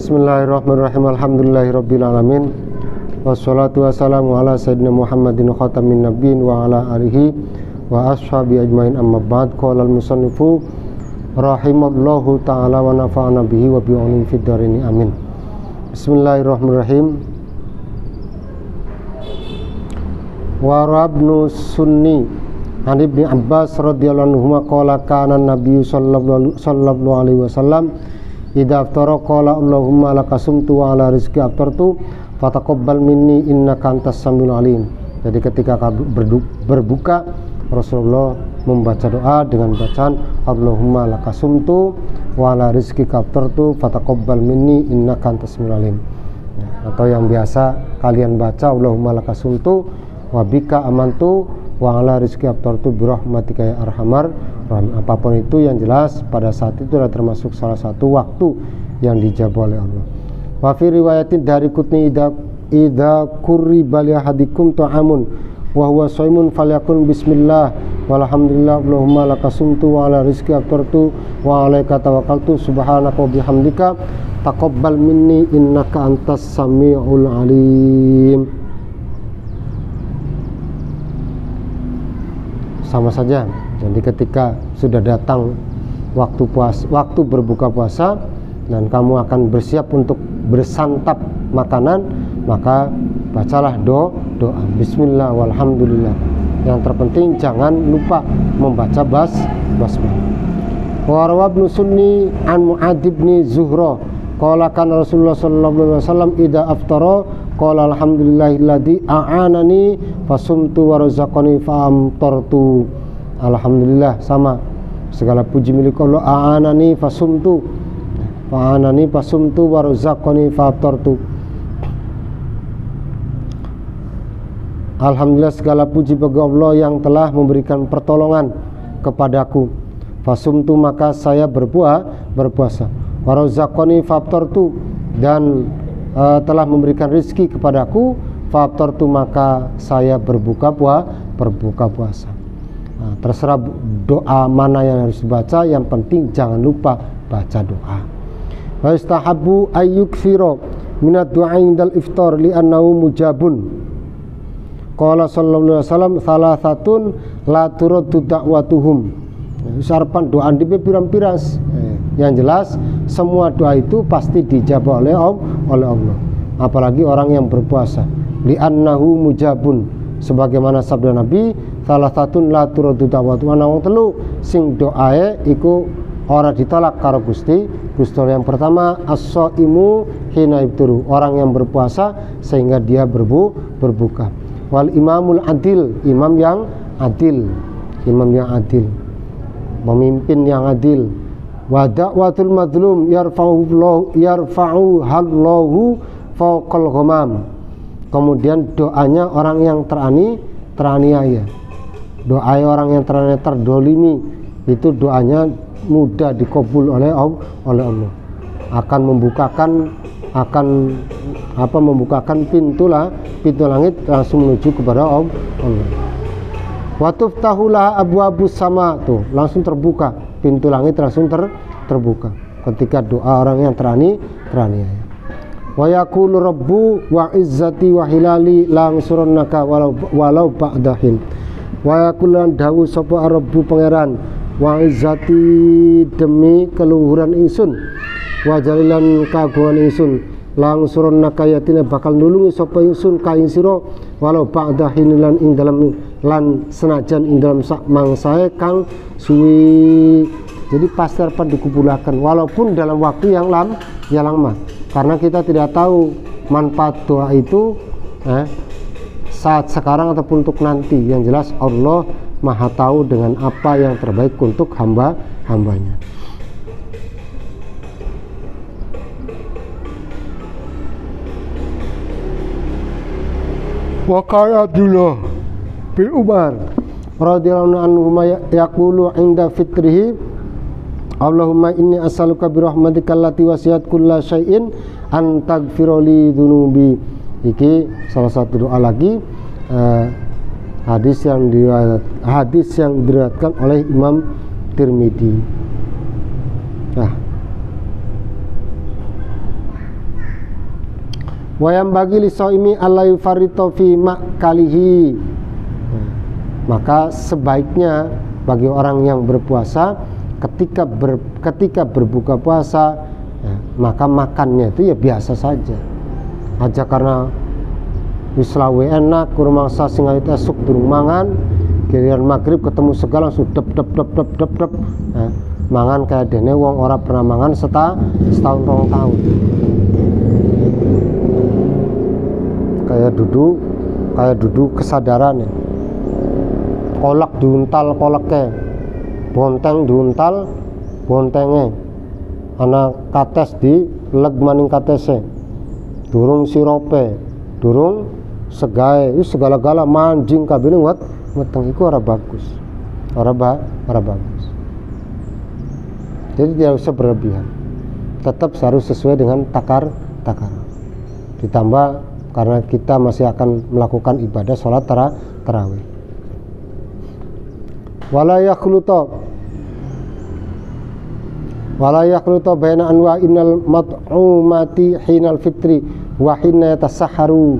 Bismillahirrahmanirrahim. Alhamdulillahirrabbilalamin. Wassalatu wassalamu ala sayyidina Muhammadin khatamin nabiyyin wa ala alihi wa ashabi ajmain, amma ba'd. Qala al-musannifu rahimallahu ta'ala wa nafa'ana bihi wa bi'ulim fid dharini amin. Bismillahirrahmanirrahim. Wa rabnu sunni an ibni Abbas radhiyallahu anhu qala kana nabiyyu sallallahu alaihi wasallam idza aftara qala Allahumma laka sumtu wa ala rizqi aftartu fataqabbal minni innaka antas samiul alim. Jadi ketika berbuka, Rasulullah membaca doa dengan bacaan Allahumma laka sumtu wa ala rizqi aftartu fataqabbal minni innaka antas samiul alim. Atau yang biasa kalian baca Allahumma laka sumtu wa bika amantu wa ala rizqi aftartu birahmatika ya arhamar rahim. Apapun itu yang jelas pada saat itu adalah termasuk salah satu waktu yang dijabah oleh Allah. Wa fi riwayatin dari Qutni idza qurriba li ahadikum ta'amun wa huwa shaimun falyakun bismillah walhamdulillah Allahumma lakasumtu wa ala rizqi aftartu wa alaika tawakkaltu subhanaka wa bihamdika taqabbal minni innaka antas samiul alim. Sama saja. Jadi ketika sudah datang waktu berbuka puasa dan kamu akan bersiap untuk bersantap makanan, maka bacalah doa bismillah walhamdulillah. Yang terpenting jangan lupa membaca basmalah. Wa rawabnu sunni an Mu'adz bin Zuhra qala kana Rasulullah sallallahu alaihi wasallam idza aftara qala alhamdulillahilladzi a'anani fasumtu wa razaqani fa amtartu. Alhamdulillah, sama, segala puji milik Allah. A'anani fasumtu wa razaqani fa amtartu. Alhamdulillah, segala puji bagi Allah yang telah memberikan pertolongan kepadaku. Fasumtu, maka saya berpuasa. Wa razaqani fa amtartu, dan telah memberikan rezeki kepadaku. Fa'aftartu, maka saya berbuka puasa. Nah, terserah doa mana yang harus dibaca, yang penting jangan lupa baca doa. Wa istahabbu ayyukthira minad du'a indal iftar li'annahu mujabun. Qala sallallahu alaihi wasallam salasatun la turaddu da'watuhum. Sarapan doa di pirang-piras. Yang jelas semua doa itu pasti dijawab oleh Allah. Apalagi orang yang berpuasa. Li'annahu mujabun, sebagaimana sabda Nabi, salah satun la turaddu da'watu, ana wong telu sing doae iku ora ditolak karo Gusti. Yang pertama as-shaimu hina ibturu, orang yang berpuasa sehingga dia berbuka. Wal imamul adil, imam yang adil, pemimpin yang adil. Wa da'watul madlum yarfa'u hallahu fawqal ghamam. Kemudian doanya orang yang teraniaya, doa orang yang teraniaya, terdolimi, itu doanya mudah dikabul oleh Allah. Akan membukakan pintu langit langsung menuju kepada Allah. Wa tuftahulah abwabus sama, tuh langsung terbuka pintu langit, langsung terbuka ketika doa orang yang teraniaya. Wa yaqulu rabbu wa izzati wa hilali la ansurannaka walau ba'dahin. Wa yaqulu dawu sapa rabbu pangeran, wa izzati demi keluhuran ingsun, wa jalilan kagungan ingsun, la ansurannaka yatina bakal nulungi sapa ingsun ka ing sira walau ba'dahin lan ing dalam lan senajan ing dalam sak mangsae kang suwi. Jadi pasti akan dikabulkan walaupun dalam waktu yang lama. Karena kita tidak tahu manfaat doa itu saat sekarang ataupun untuk nanti. Yang jelas Allah Maha tahu dengan apa yang terbaik untuk hambanya. Wa qala Abdullah bin Umar radhiyallahu anhu yaqulu inda fitrihi Allahumma inni as'aluka birahmatika allati wasi'at kulla syai'in an taghfira li dzunubi. Iki salah satu doa lagi hadis yang diriwayatkan oleh Imam Tirmidzi. Nah, Wayam bagi lisoimi alai farito fi makalihi. Maka sebaiknya bagi orang yang berpuasa ketika berbuka puasa, ya, maka makannya itu ya biasa saja. Aja karena wis lawe enak kurang mangsa sing ayu esuk durung mangan, giliran maghrib ketemu segala langsung dep. Ya, mangan kayak dene wong ora pernah mangan setahun 2 tahun. Kayak duduk kesadaran ya. Kolak diuntal koleknya, bonteng diuntal bontenge, ana kates di leg maning katese, durung sirope, durung segae, segala-gala manjing kabeh weteng iku ora bagus. Ora bagus. Jadi tidak usah berlebihan. Tetap harus sesuai dengan takaran. Ditambah karena kita masih akan melakukan ibadah sholat tarawih. Wala yakhluta baina anwa innal mat'umati hinal fitri wa hina yatasahharu.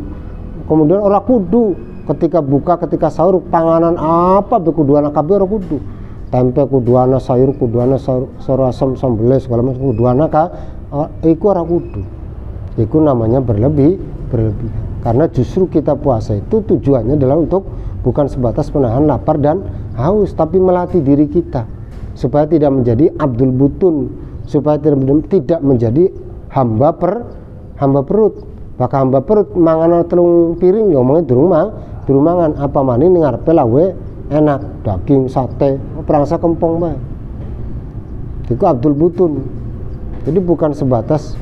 Kemudian ora kudu ketika buka, ketika sahur panganan apa be kuduana kabeh ora kudu. Tempe kuduana, sayur kuduana, sayur asam sambel segala macam kuduana iku ora kudu. Iku namanya berlebihan. Karena justru kita puasa itu tujuannya adalah untuk bukan sebatas menahan lapar dan haus, tapi melatih diri kita supaya tidak menjadi abdul butun, supaya tidak menjadi hamba perut. Maka hamba perut mangan telung piring ngomongnya durung mangan apa maning ning ngarepe lawe enak, daging, sate, perangsa kempong bae. Itu abdul butun. Jadi bukan sebatas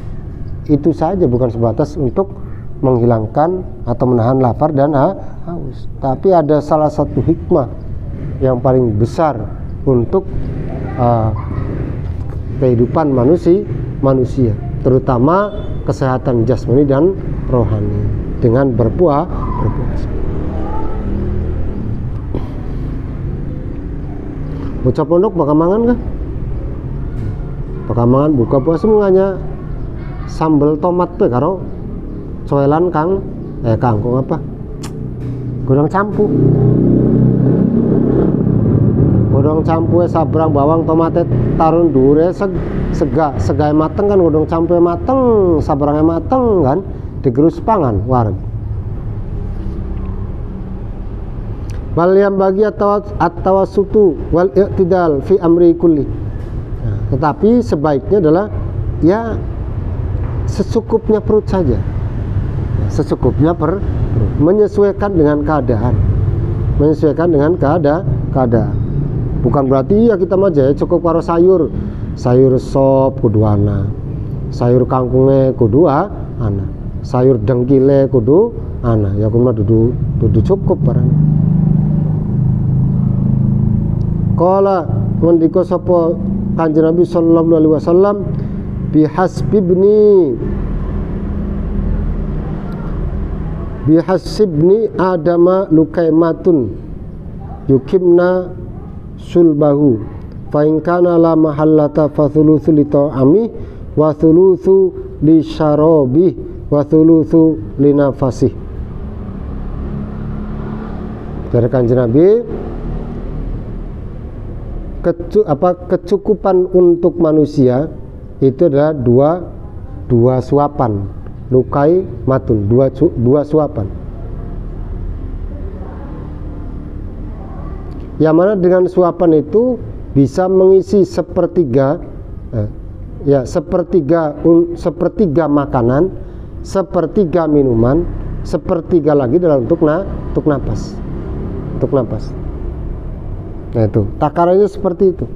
itu saja, bukan sebatas untuk menghilangkan atau menahan lapar dan haus, tapi ada salah satu hikmah yang paling besar untuk kehidupan manusia, terutama kesehatan jasmani dan rohani dengan berpuasa. Bocah pondok bakal mangan kah? Bakal mangan buka puasa menganya sambal tomat pe karo coelan kangkung apa? Godong campu. Godong campu sabrang bawang tomate tarun dure segae mateng kan, godong campu mateng, sabrangnya mateng kan, digerus pangan wareg. Wal yang bagi at-tawassutu wal i'tidal fi amri kulli. Nah, tetapi sebaiknya adalah ya secukupnya perut saja. Secukupnya perut, menyesuaikan dengan keadaan. Bukan berarti ya kita aja cukup karo sayur sop kudu ana, sayur kangkunge kudu ana, sayur dengkile kudu ana, ya kudu dudu cukup barang. Qala ngendika sapa Kanjeng Nabi sallallahu alaihi wasallam bihasibni adama lukaimatun yukimna sulbahu fa in kana la mahallata fa thulutsu li ta'ami wa thulutsu li syarabi wa thulutsu li nafasih. Dari Kanjeng Nabi, kecukupan untuk manusia itu adalah dua suapan, lukai matun, dua suapan. Yang mana dengan suapan itu bisa mengisi sepertiga makanan, sepertiga minuman, sepertiga lagi dalam untuk napas. Nah itu takarannya seperti itu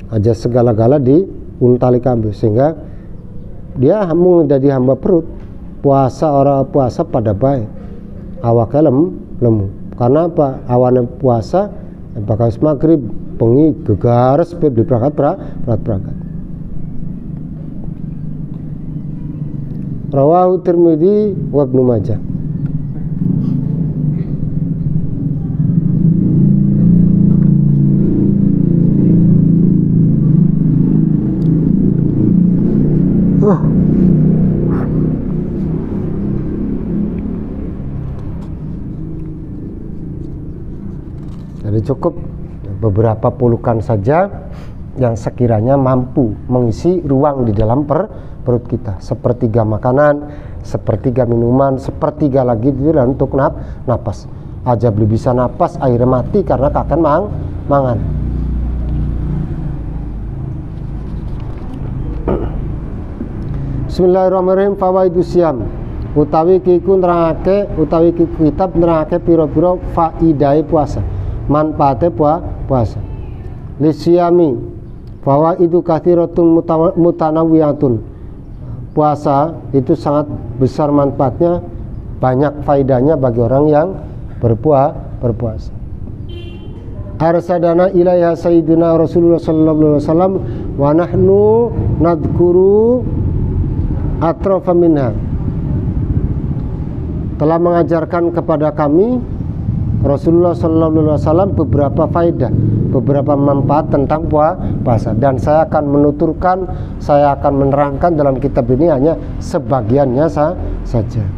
aja, segala-gala diuntali kabeh sehingga dia menjadi hamba perut. Puasa orang puasa pada baik awake lemu. Karena apa? Awane puasa bakal maghrib bengi gegares di berangkat. Rawahu Tirmidzi wa Ibnu Majah. Jadi cukup beberapa pulukan saja yang sekiranya mampu mengisi ruang di dalam perut kita. Sepertiga makanan, sepertiga minuman, sepertiga lagi itu untuk napas. Aja belum bisa napas, akhirnya mati karena kaken mangan. Bismillahirrahmanirrahim. Fawaidus Syam. Utawi kiku nerangake, utawi kitab nerangake pira-pira faidahe puasa, manfaate puasa. Lisyami fawaidu katsiratun mutanawwiyatun. Puasa itu sangat besar manfaatnya, banyak faidahnya bagi orang yang berpuasa. Arsadana ilaiha sayyidina Rasulullah sallallahu alaihi wasallam wa nahnu nadhkuru atrafa minha. Telah mengajarkan kepada kami Rasulullah sallallahu alaihi wasallam beberapa faidah, beberapa manfaat tentang puasa, dan saya akan menuturkan, saya akan menerangkan dalam kitab ini hanya sebagiannya saja.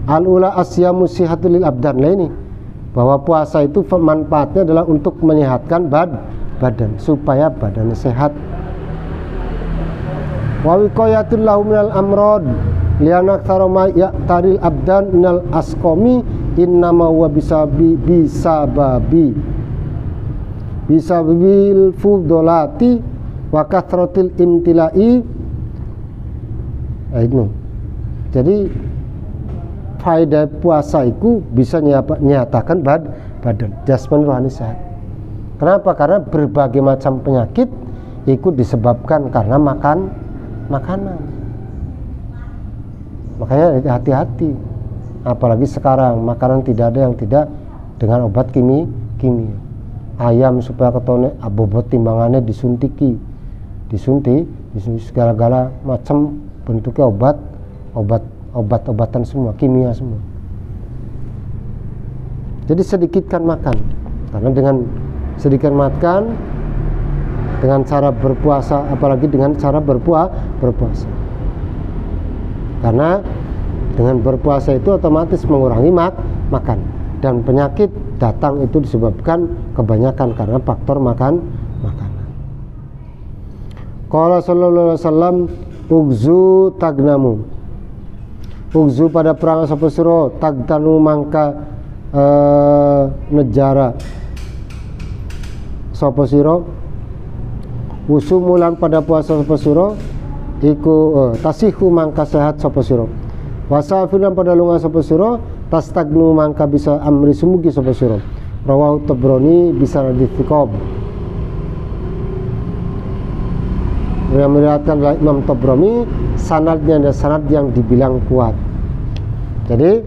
Al-ula asyamu sihatul lil abdan. Ini bahwa puasa itu manfaatnya adalah untuk menyehatkan badan supaya badannya sehat. Wa wiqayatul lahu minal amrad liana aktsara ma yaqtaril abdan minal asqami innama huwa bisababil fudolati wa kathratil imtilai. Itu jadi faedah puasa itu bisa menyatakan badan jasmani rohani sehat. Kenapa? Karena berbagai macam penyakit itu disebabkan karena makanan. Makanya hati-hati, apalagi sekarang makanan tidak ada yang tidak dengan obat kimia. Ayam supaya ketone bobot timbangannya disuntik segala-gala macam bentuknya obat-obatan semua, kimia semua. Jadi sedikitkan makan, karena dengan sedikit makan, dengan cara berpuasa, apalagi dengan cara berpuasa. Karena dengan berpuasa itu otomatis mengurangi makan, dan penyakit datang itu disebabkan kebanyakan karena faktor makanan. Qala sallallahu alaihi wasallam ugzu tagnamu. Ugzu pada perang sapa sira tagtanu mangka nejara sapa sira. Usumulan pada puasa sapa sira iku tasihu mangka sehat sapa sira. Wasafilan pada lunga sapa sira tastagnu mangka bisa amri sumugi sapa sira. Rawahu Tabrani bisa dithiqab. Yang meriwayatkan oleh Imam Tabrani, sanadnya ada sanad yang dibilang kuat. Jadi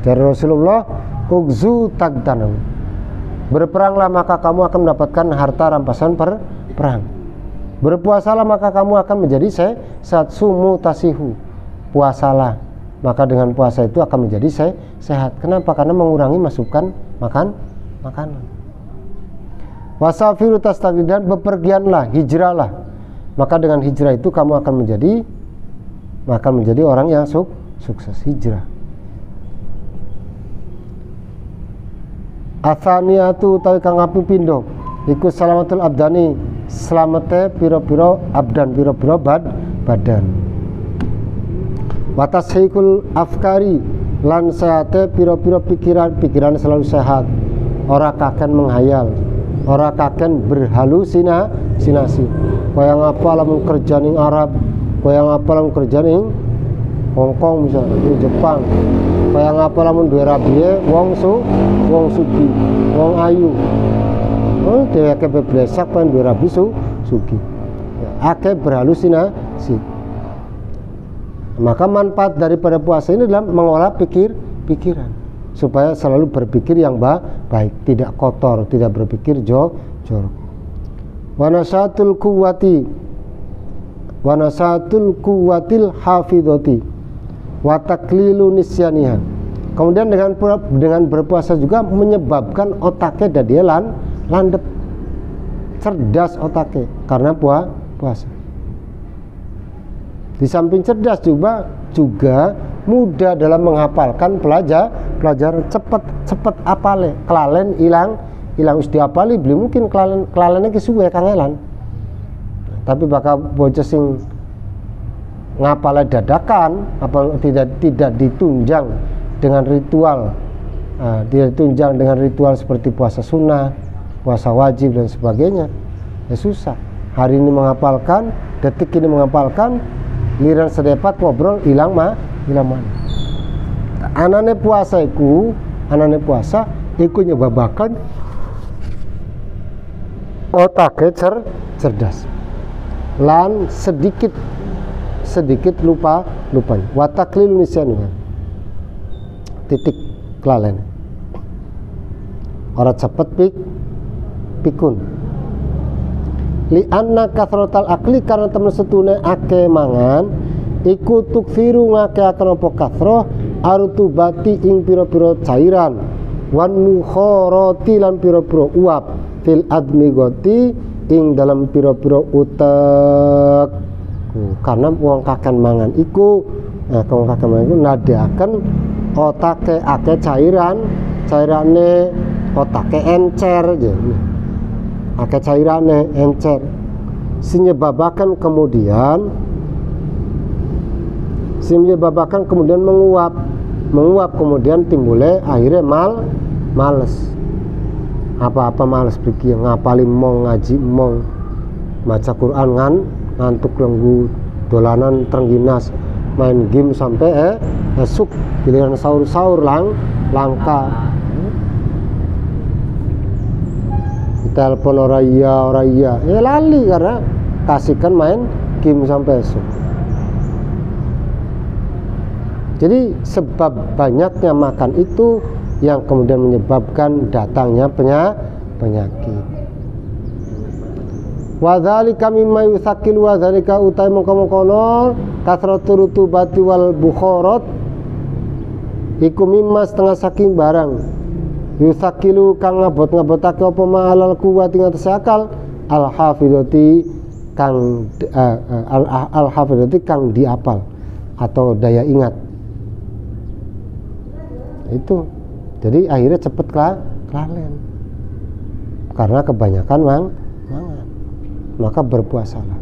dari Rasulullah, ugzu tagtanu, berperanglah maka kamu akan mendapatkan harta rampasan perang. Berpuasalah maka kamu akan menjadi sehat. Sumu tasihu, puasalah maka dengan puasa itu akan menjadi sehat. Kenapa? Karena mengurangi masukan makanan. Wasafiru tastaqidan, bepergianlah, hijrahlah, maka dengan hijrah itu kamu akan menjadi orang yang sukses. Hijrah. Athaniyatu utawi kang api pindho iku salamatul abdani, selamete pira-pira abdan, pira-pira badan. Watashikul afkari, lan sehate pira-pira pikiran selalu sehat, ora kaken menghayal, ora kaken berhalusinasi. Kaya ngapa lamun kerja ning Arab, kaya ngapa lamun kerja ning Hongkong misalnya, di Jepang, kaya ngapa lamun duwe rabie wong sugi, wong ayu. Oh, dheweke beblesak pan duwe rabi sugi. Akeh berhalusinasi. Maka manfaat daripada puasa ini adalah mengolah pikiran supaya selalu berpikir yang baik, tidak kotor, tidak berpikir jorok. Wanasatul kuwatil hafidhati wa taklilu nisyaniha. Kemudian dengan berpuasa juga menyebabkan otaknya dia landep, cerdas otaknya karena puasa. Di samping cerdas juga mudah dalam menghafalkan pelajaran, cepat apale, kelalen ilang wis diapali beli mungkin kelalane ki suwe kangelan. Tapi bakal bocah sing ngapale dadakan apa tidak ditunjang dengan ritual, tidak ditunjang dengan ritual seperti puasa sunnah, puasa wajib dan sebagainya, ya susah. Hari ini menghafalkan, detik ini menghafalkan, liran sedepat ngobrol hilang mana. Anane puasa iku nyebabakan otaknya cerdas lan sedikit lupanya wataklil nisyan titik kelalen ora cepet pikun li anna kathratal akli karena temen setune ake mangan iku tukfiru ngakeaken apa kathroh arutubati ing pira-pira cairan wan mukharati lan pira-pira uap fil admigoti ing dalam pira-pira utek. Karena wong kaken mangan iku nadahaken otake akeh cairane otake encer ya. Akeh cairane encer sinyebabaken kemudian menguap kemudian timbule akhirnya males apa-apa males pergi ngapali mong ngaji mong maca Quran ngantuk lenggu dolanan terengginas main game sampai esuk giliran sahur langka telepon ora iya lali karena kasihkan main game sampai esuk. Jadi sebab banyaknya makan itu yang kemudian menyebabkan datangnya penyakit. Wa dzalika mimma yusakkilu wa dzalika utai mongko-mongkono kasratu rutubati wal bukharat iku mimma setengah saking barang yusakkilu kang ngabot-ngabotake apa ma'alal kuwati ngatas akal al hafidati kang diapal atau daya ingat. Itu jadi akhirnya cepet kelalen karena kebanyakan mangan, maka berpuasalah.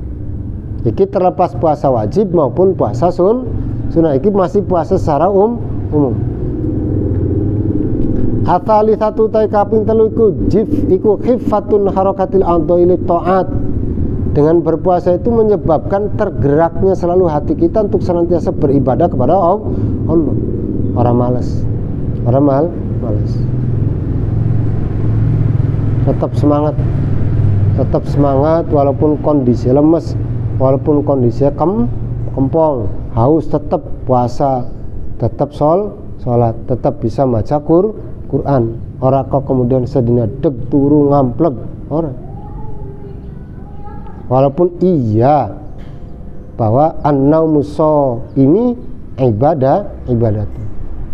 Iki terlepas puasa wajib maupun puasa sunnah, iki masih puasa secara umum. Atali satu tai kaping telu iku jif iku khiffatun harakatil adhili taat. Dengan berpuasa itu menyebabkan tergeraknya selalu hati kita untuk senantiasa beribadah kepada Allah. Orang malas tetap semangat walaupun kondisi lemes, walaupun kondisi kempong, haus, tetap puasa, tetap sholat, tetap bisa baca Quran. Ora kok kemudian sedina deg turu ngampleg ora. Walaupun iya bahwa an-naumuso ini ibadah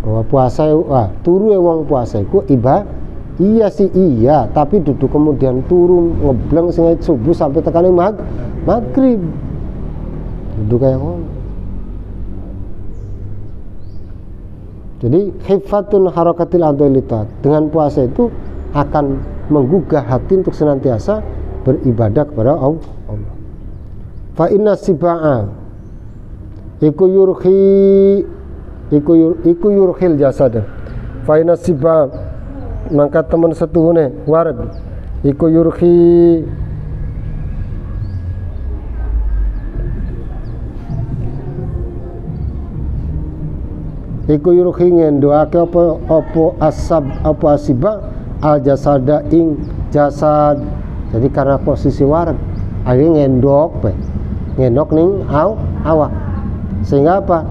bahwa puasa turu wong puasa iku iya sih iya, tapi duduk kemudian turu ngebleng sing subuh sampai tekane maghrib duduk kayak ngono. Jadi khifatun harakatil adhilitat, dengan puasa itu akan menggugah hati untuk senantiasa beribadah kepada Allah. Fa inna siba'a iku yurkhil jasad. Fa inna siba mangka temen setuhune wareg iku yurhi ngendoake apa asiba al jasada ing jasad. Jadi karena posisi wareg akhirnya ngendok ning awak sehingga apa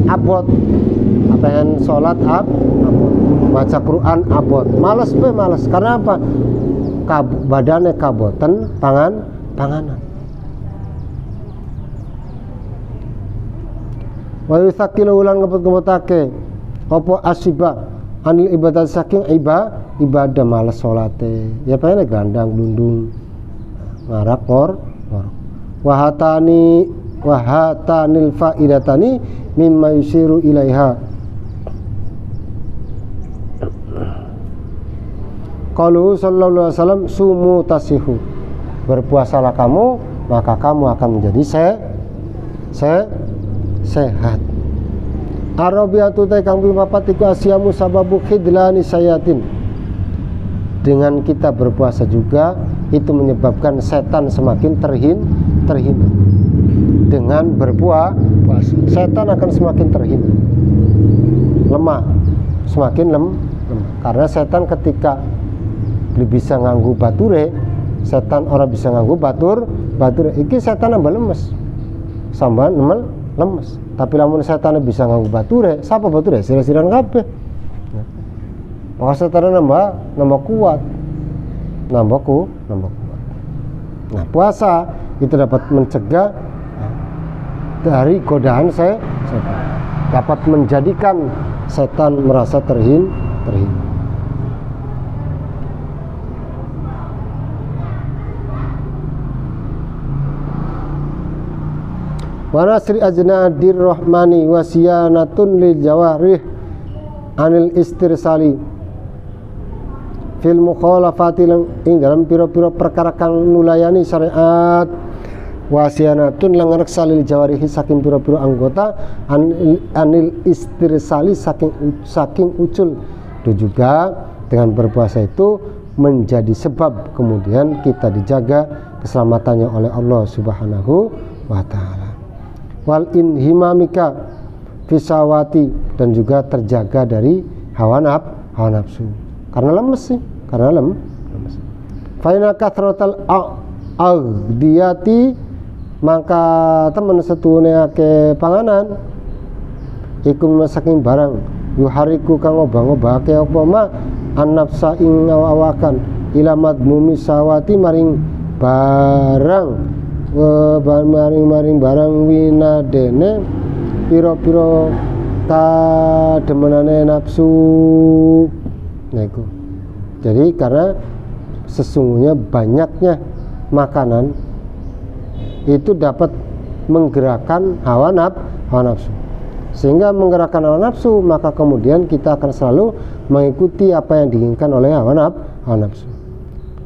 abot pengen sholat abot baca Quran abot males karena apa badannya kaboten panganan. Wa yusakilu ulang ngebut-ngebutake apa asiba anil ibadah saking ibadah males sholate ya pengen gandang dundung ngarak ngor wahatanil faidatani mimma yusiru ilaiha Qalu sallallahu alaihi wasallam sumu tasihu. Berpuasalah kamu, maka kamu akan menjadi sehat. Arabiatu ta kang papat iku asyamu sababu khidlani sayatin. Dengan kita berpuasa juga itu menyebabkan setan semakin terhina. Dengan berpuasa setan akan semakin terhina, lemah, semakin lemah. Karena setan ketika bisa nganggu bature, setan orang bisa nganggu bature iki setan nambah lemes, sambat lemes. Tapi lamun setan bisa nganggu bature, sapa bature sira-siran kabeh. Maka setan nambah kuat. Nambah kuat. Nah, puasa itu dapat mencegah dari godaan setan. Dapat menjadikan setan merasa terhina. Wa nasri ajnadir rahmani wa siyanatun lil jawarih anil istirsali fil mukhalafati ing dalam pira-pira perkara kang nulayani syariat, wasianatun lan ngreksa lil jawarihi saking pira-pira anggota anil istirsali saking ucul. Itu juga dengan berpuasa itu menjadi sebab kemudian kita dijaga keselamatannya oleh Allah Subhanahu wa taala. Wal inhimamika fisawati, dan juga terjaga dari hawa nafsu. Karena lemes sih, lemes. Faina kathratal aghdiyati, maka temen setune ake panganan iku saking barang yuhariku kang obah-obahake apa ma annafsa ing awakan ila madmumi sawati maring barang maring barang winadene pira-pira kademenane nafsu. Nah, itu. Jadi karena sesungguhnya banyaknya makanan itu dapat menggerakkan hawa nafsu. Sehingga menggerakkan hawa nafsu, maka kemudian kita akan selalu mengikuti apa yang diinginkan oleh hawa nafsu.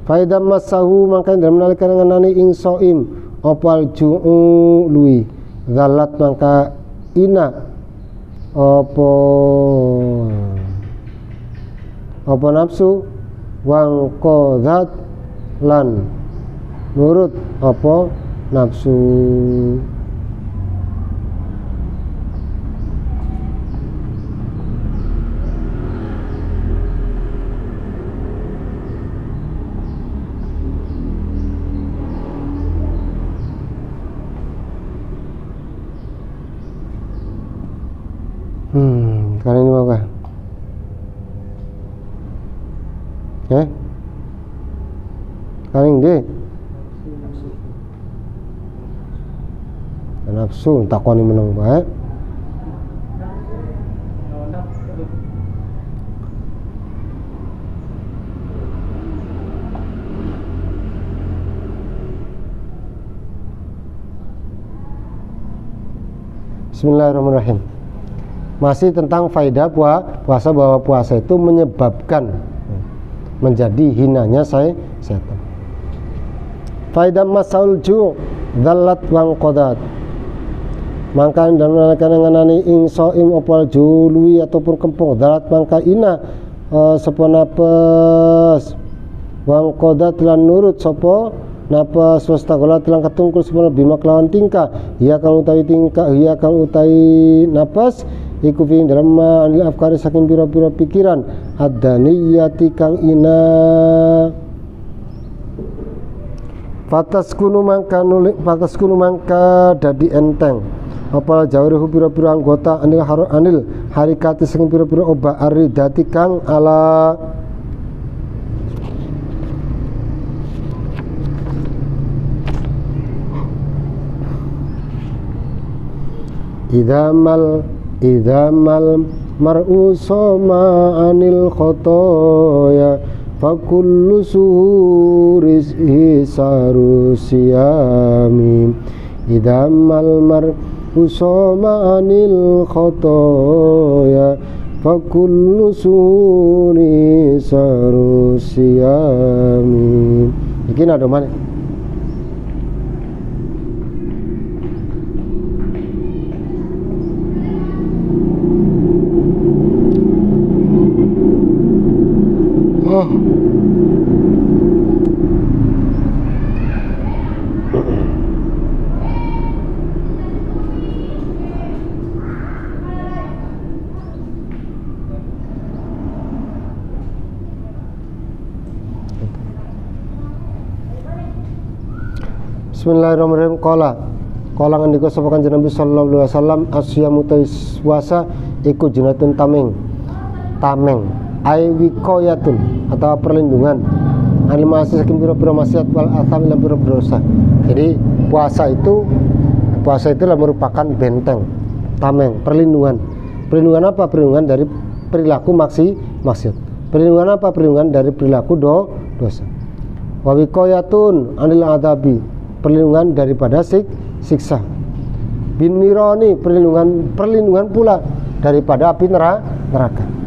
Faidam masahu, maka dalam nalikan ngenani ing soim opal ju'u lui zalat, maka ina apa nafsu wang qadat lan nurut apa nafsu. Kali ini mau kah? Kaling deh nafsu takoni menang bae. Bismillahirrahmanirrahim. Masih tentang faedah puasa, bahwa puasa itu menyebabkan menjadi hinanya setan. Faedah masaul ju' dhallat wang qadat, maka dan nganani ing soim opal jului ataupun kempung dhallat mangka ina sapa napes wang qadat lan nurut sapa napes wastagolat lan ketungkul sapa bima kelawan tingkah iya kang utawi napes iku fi dalam anil afkari saking pira-pira pikiran adaniyati kang ina Fataskunu mangka dadi enteng apa jawrihu pira-pira anggota anil harikati saking pira-pira oba aridati kang ala idamal mar'u soma anil khotoya fakullu suhuris hisaru siyami idamal mar'u soma anil khotoya fa kullu suri sarusiyami. Iki ada mana? Oh. Bismillahirrahmanirrahim. Qala ngendika sapa Kanjeng Nabi sallallahu alaihi wasallam, asyamu puasa iku jinatun tameng ai wiqayatun atau perlindungan anil ma'asi saking pira-pira maksiat wal atham lan pira-pira dosa. Jadi puasa itu adalah merupakan benteng, tameng, perlindungan. Perlindungan apa? Perlindungan dari perilaku maksiat. Perlindungan apa? Perlindungan dari perilaku dosa. Wa wiqayatun anil adzabi, perlindungan daripada siksa. Bin nirani, perlindungan pula daripada api neraka.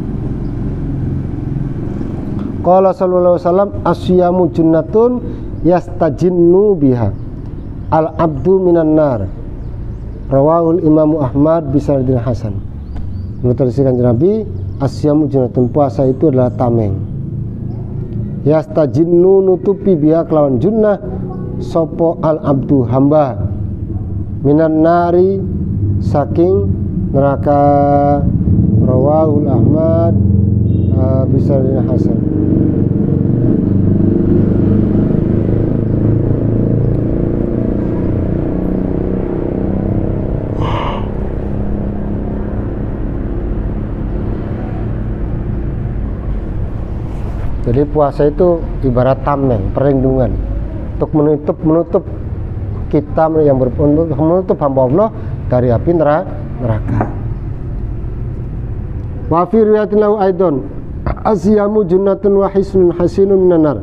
Qala sallallahu alaihi wasallam, asyamu junnatun yastajinnu biha al abdu minan nar. Rawahul Imam Ahmad bisanadin hasan. Menurut Kanjeng Nabi, asyamu junnatun, puasa itu adalah tameng. Yastajinnu, nutupi biha kelawan junnah sopo al abdu, hamba, minan nari, saking neraka. Rawahul Ahmad bisanadin hasan. Jadi puasa itu ibarat tameng, perlindungan untuk menutup kita yang menutup hamba Allah dari api neraka. Wa fi riwayatin lahu aidon asyamu junnatun wa hisnun hasinun minan nar.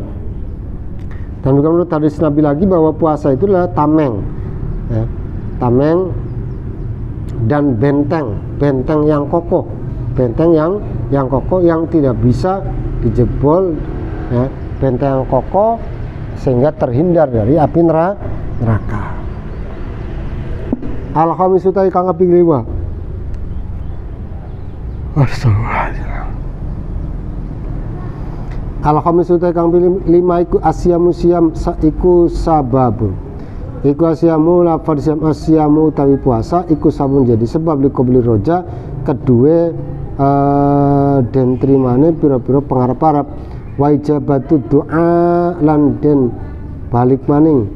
Dan juga menurut hadis Nabi lagi bahwa puasa itu adalah tameng, ya, tameng dan benteng yang kokoh, benteng yang kokoh yang tidak bisa dijebol, ya, benteng yang kokoh sehingga terhindar dari api neraka. Al-khamisu ta kang kaping 5. Al-khamisu ta kang kaping 5 iku asyamu siyam iku sababun. Iku asyamu lafal siyam, asyamu utawi puasa iku sabun jadi sebab liqobli roja kedue den trimane pira-pira pangarep-arep, wa ijabatu doa lan den balik maning,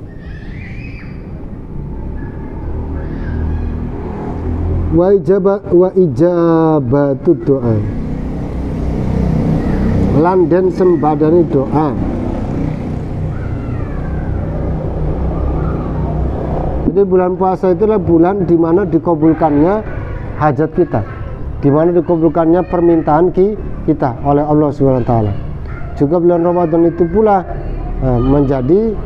wa ijabatu doa lan den sembadani doa. Jadi bulan puasa itu adalah bulan di mana dikabulkannya hajat kita, di mana dikabulkannya permintaan kita oleh Allah Subhanahu wa taala. Juga bulan Ramadan itu pula menjadi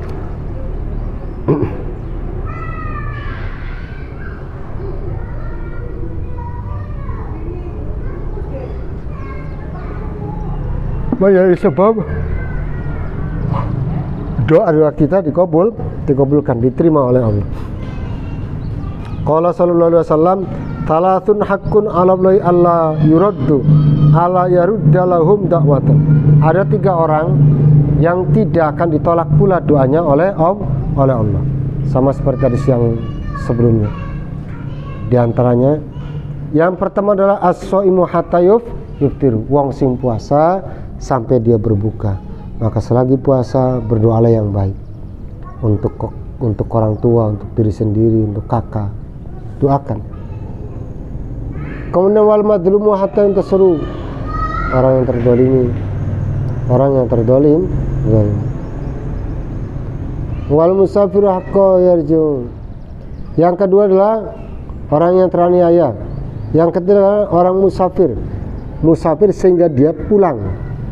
sebab doa kita dikabulkan, diterima oleh Allah. Qala sallallahu alaihi wasallam, thalathun haqqun 'ala Allahi alla yuraddu ala yaruddalahum da'watan. Ada 3 orang yang tidak akan ditolak pula doanya oleh Allah, sama seperti hadis yang sebelumnya. Di antaranya yang pertama adalah as-shaimu hatta yuftiru, wong sing puasa sampai dia berbuka. Maka selagi puasa berdoalah yang baik untuk orang tua, untuk diri sendiri, untuk kakak, doakan. Kemudian wal madlumu hatta yantasru, orang yang terdolim, wal musafiru haqqa yarji'un. Yang kedua adalah orang yang teraniaya. Yang ketiga adalah orang musafir sehingga dia pulang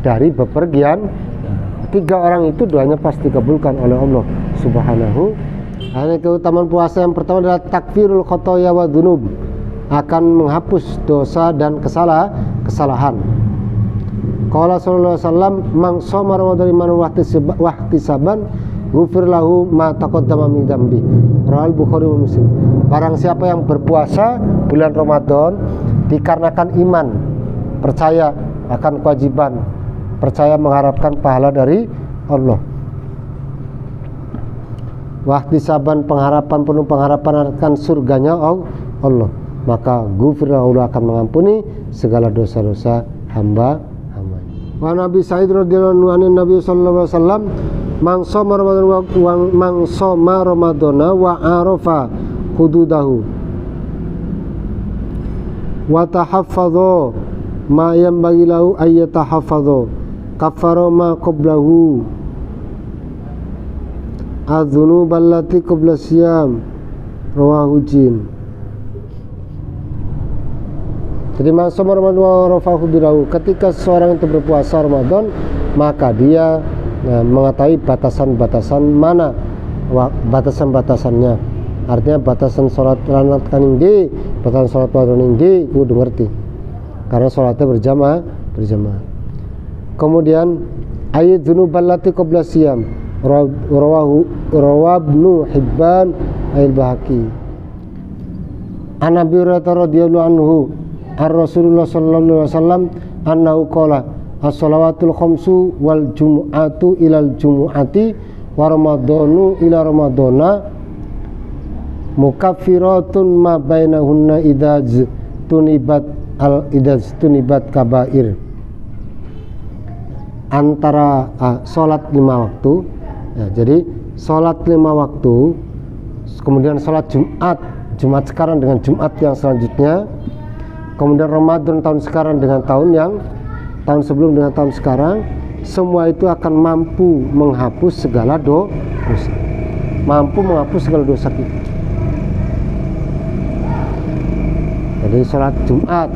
dari bepergian. 3 orang itu doanya pasti dikabulkan oleh Allah Subhanahu. Hanya keutamaan puasa yang pertama adalah takfirul khotoya wa dzunub, akan menghapus dosa dan kesalahan. Qala sallallahu alaihi wasallam man shoma ramadan imanan wa ihtisaban ghufir lahu ma taqaddama min dzambi. Rawal Bukhari wa Muslim. Barang siapa yang berpuasa bulan Ramadan dikarenakan iman, percaya akan kewajiban, percaya mengharapkan pahala dari Allah, wahtisaban pengharapan penuh pengharapan akan surganya Allah, maka ghufir lahu akan mengampuni segala dosa-dosa hamba. Wa Nabi Sa'id radhiyallahu anhu Nabi sallallahu alaihi wasallam man shoma ramadana wa arafa hududahu wa tahaffadha ma yanbaghi lahu ay yatahaffadha kafara ma qablahu adz-dzunub allati qabla siyam rawahu Jin. Jadi mansoma Ramadan wa rafahu birahu, ketika seseorang itu berpuasa Ramadan maka dia mengetahui batasan-batasan mana, batasan-batasannya, artinya batasan sholat lanat kaningdi, batasan sholat wadoningdi kudu ngerti karena sholatnya berjamaah. Kemudian ayat dzunuballati qabla siyam rawabnu Hibban al-Bahaqi. An Abi Hurairah radhiyallahu anhu Rasulullah sallallahu alaihi wasallam annahu qala as-shalawatul khamsu wal jumu'atu ilal jumu'ati wa ramadhanu ila ramadhana mukaffiratun ma bainahunna idaz tunibat kabair. Antara salat 5 waktu ya, jadi salat 5 waktu, kemudian salat Jumat sekarang dengan Jumat yang selanjutnya, kemudian Ramadan tahun sekarang dengan tahun sebelum dengan tahun sekarang, semua itu akan mampu menghapus segala dosa, mampu menghapus segala dosa kita. Jadi sholat Jumat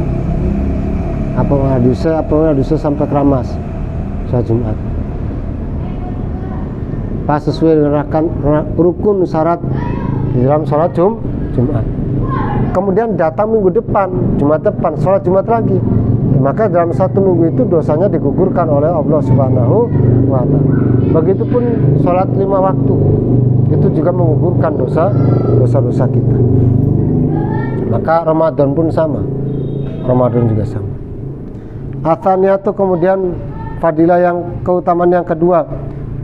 apa dosa sampai keramas, sholat Jumat pas sesuai dengan rukun syarat di dalam sholat Jumat. Kemudian datang minggu depan, Jumat depan, sholat Jumat lagi, maka dalam satu minggu itu dosanya digugurkan oleh Allah Subhanahu wa ta'ala. Begitupun sholat 5 waktu itu juga menggugurkan dosa-dosa kita. Maka Ramadan pun sama, Ramadan juga sama. Atsaniyatu, kemudian fadilah yang keutamaan yang kedua,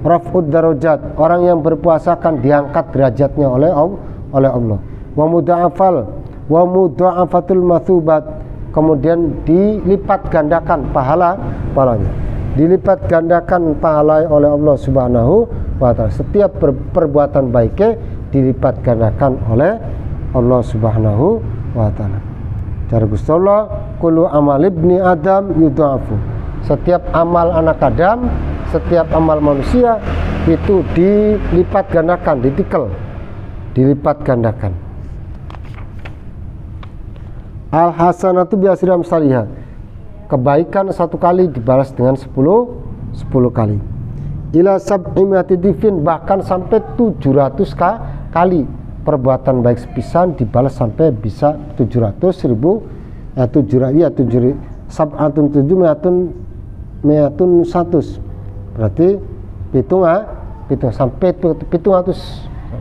raf'ud darajat, orang yang berpuasa akan diangkat derajatnya oleh Allah. Wa mudha'afatul mathubat, kemudian dilipat gandakan pahalanya, dilipat gandakan pahala oleh Allah Subhanahu wa ta'ala. Setiap perbuatan baiknya dilipat gandakan oleh Allah Subhanahu wa ta'ala. Cara Gusti Allah, kullu amal ibni Adam yudha'afu, setiap amal anak Adam, setiap amal manusia itu dilipat gandakan, dilipat gandakan. Al-hasanatu bi'asyri amsalihha, kebaikan 1 kali dibalas dengan 10 kali. Ila sab'imi'ati dhifin, bahkan sampai 700 kali perbuatan baik sepisan dibalas sampai bisa 700.000 sab'atun 700 berarti pitung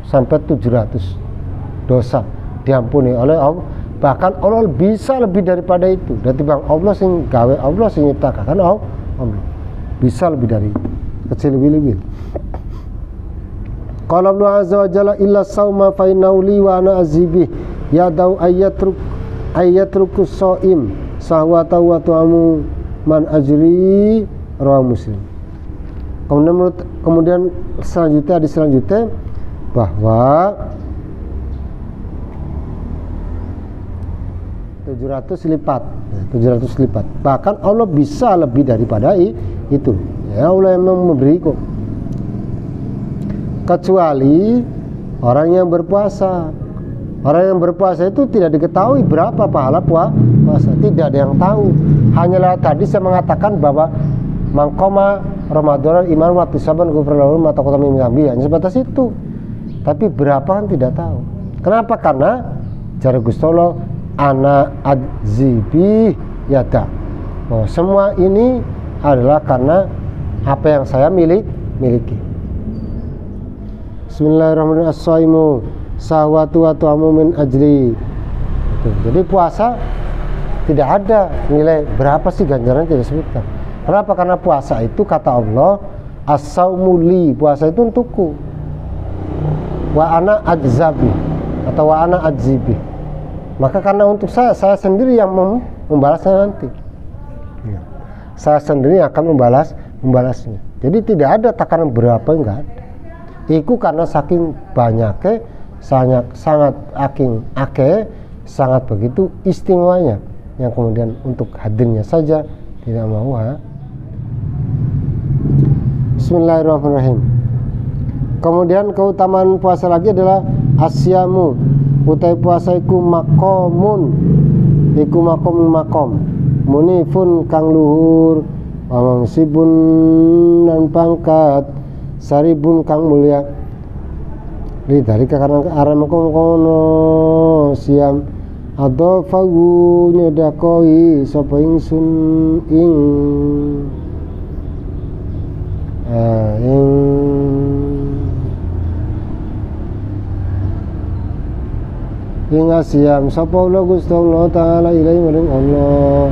sampai 700 dosa diampuni oleh Allah. Bahkan Allah bisa lebih daripada itu. Berarti bang Allah sing gawe, Allah sing nyiptakan Allah bisa lebih dari itu, kecil lebih. Qala Allah azza wa jalla illa sauma fa innahu li wa ana azibih ya dau ayatrukus shaim sahwata wa tu'amu man ajri, rawahu Muslim. Kemudian selanjutnya bahwa 700 lipat. Bahkan Allah bisa lebih daripada itu. Ya Allah yang memberi kok. Kecuali orang yang berpuasa. Orang yang berpuasa itu tidak diketahui berapa pahala puasa. Tidak ada yang tahu. Hanyalah tadi saya mengatakan bahwa mangkoma Ramadan iman wa ihtisaban ghufira lahu ma taqaddama min dhanbi, hanya sebatas itu. Tapi berapa kan tidak tahu. Kenapa? Karena cara Gusti Allah ana adzibi yada, Oh, semua ini adalah karena apa yang saya miliki. Bismillahirrahmanirrahim. As-shaimu sahwatu wa tu'amu min ajli. Jadi puasa tidak ada nilai berapa sih ganjaran, tidak disebutkan. Kenapa? Karena puasa itu kata Allah, as-saumu li, puasa itu untukku. Wa ana ajzabi atau wa ana ajzibi. Maka karena untuk saya sendiri yang membalasnya nanti. Saya sendiri akan membalasnya. Jadi tidak ada takaran berapa, enggak ada. Iku karena saking banyaknya, sangat sangat begitu istimewanya, yang kemudian untuk hadirnya saja tidak mau. Bismillahirrahmanirrahim. Kemudian keutamaan puasa lagi adalah asyamu, utai puasa iku makomun, iku makom munifun kang luhur, wamangsibun dan pangkat, saribun kang mulia. Dari karena aram kono siam atau fagu nyedakoi sapa ingsun ing asiam sapa Allah Gusti Allah taala ilahi maring Allah.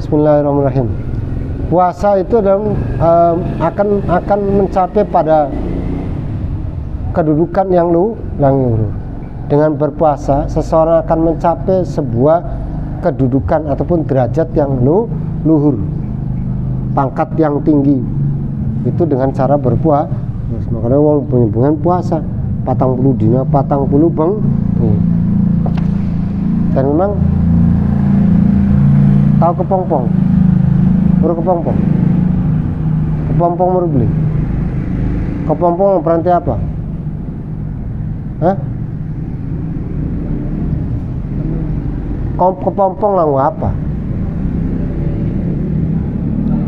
Bismillahirrahmanirrahim. Puasa itu adalah akan mencapai pada kedudukan yang luhur. Dengan berpuasa seseorang akan mencapai sebuah kedudukan ataupun derajat yang luhur, pangkat yang tinggi. Itu dengan cara berpuasa. Makanya wong penyebungan puasa 40 dina 40 beng. Dan memang tahu kepompong. Kepompong baru beli. Kepompong berarti apa? Kepompong lah apa?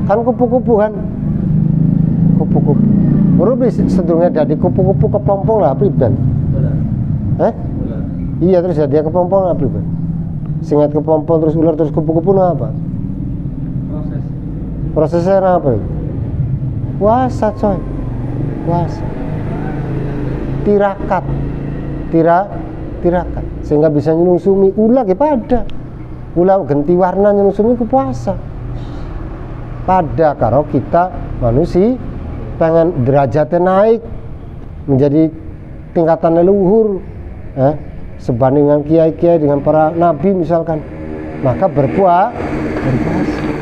Kan kupu-kupu kan? Kupu-kupu. Baru beli sedurungnya jadi kupu-kupu kepompong lah priben. Iya, terus jadi kepompong lah priben. Singat kepompong terus ular terus kupu-kupu nah apa? Prosesnya apa? Puasa coy. Puasa. Tirakat sehingga bisa nyungsumi ulah pada ulah ganti warna nyungsumi ke puasa pada karo kita manusia pengen derajatnya naik menjadi tingkatan leluhur sebandingan kiai-kiai dengan para nabi misalkan, maka berpuasa.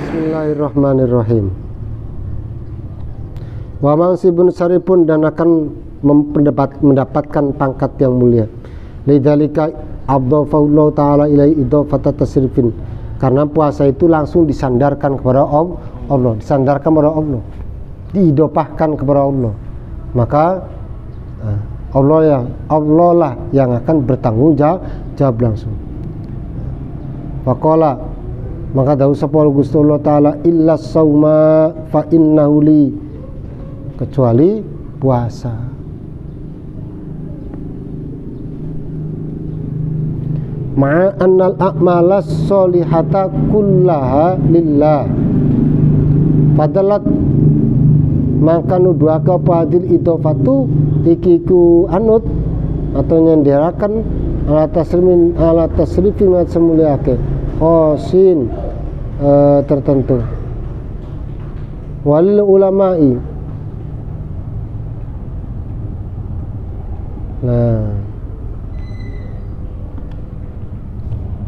Bismillahirrahmanirrahim. Wa mansibun saripun, dan akan mendapatkan pangkat yang mulia. Lidzalika abdafallahu taala ilai idafata tasrifin, karena puasa itu langsung disandarkan kepada Allah, disandarkan kepada Allah, diidopahkan kepada Allah. Maka Allah lah yang akan bertanggung jawab langsung. Faqala, maka dawuh sapa Gusti Allah taala, illa sauma fa innahu li, kecuali puasa. Ma'annal a'malas sholihata kullaha lillah fadalat, maka nuduhaka padil idofatu ikiku anut atau nyenderakan ala tasrifin semuliake khosin tertentu walil ulama'i.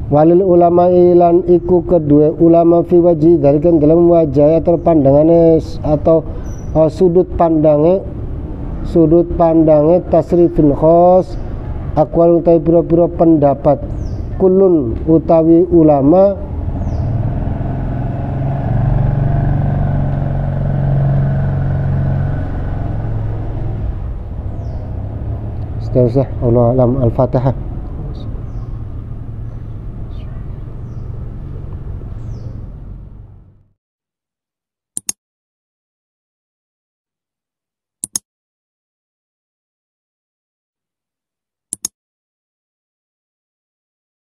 Walil ulama'i lan iku kedua ulama fi wajhi dalikan dalam wajah atau pandangannya atau sudut pandangnya tasrifin khos akwal utawi pira-pira pendapat kulun utawi ulama seterusnya. Allah alam. Al-Fatihah.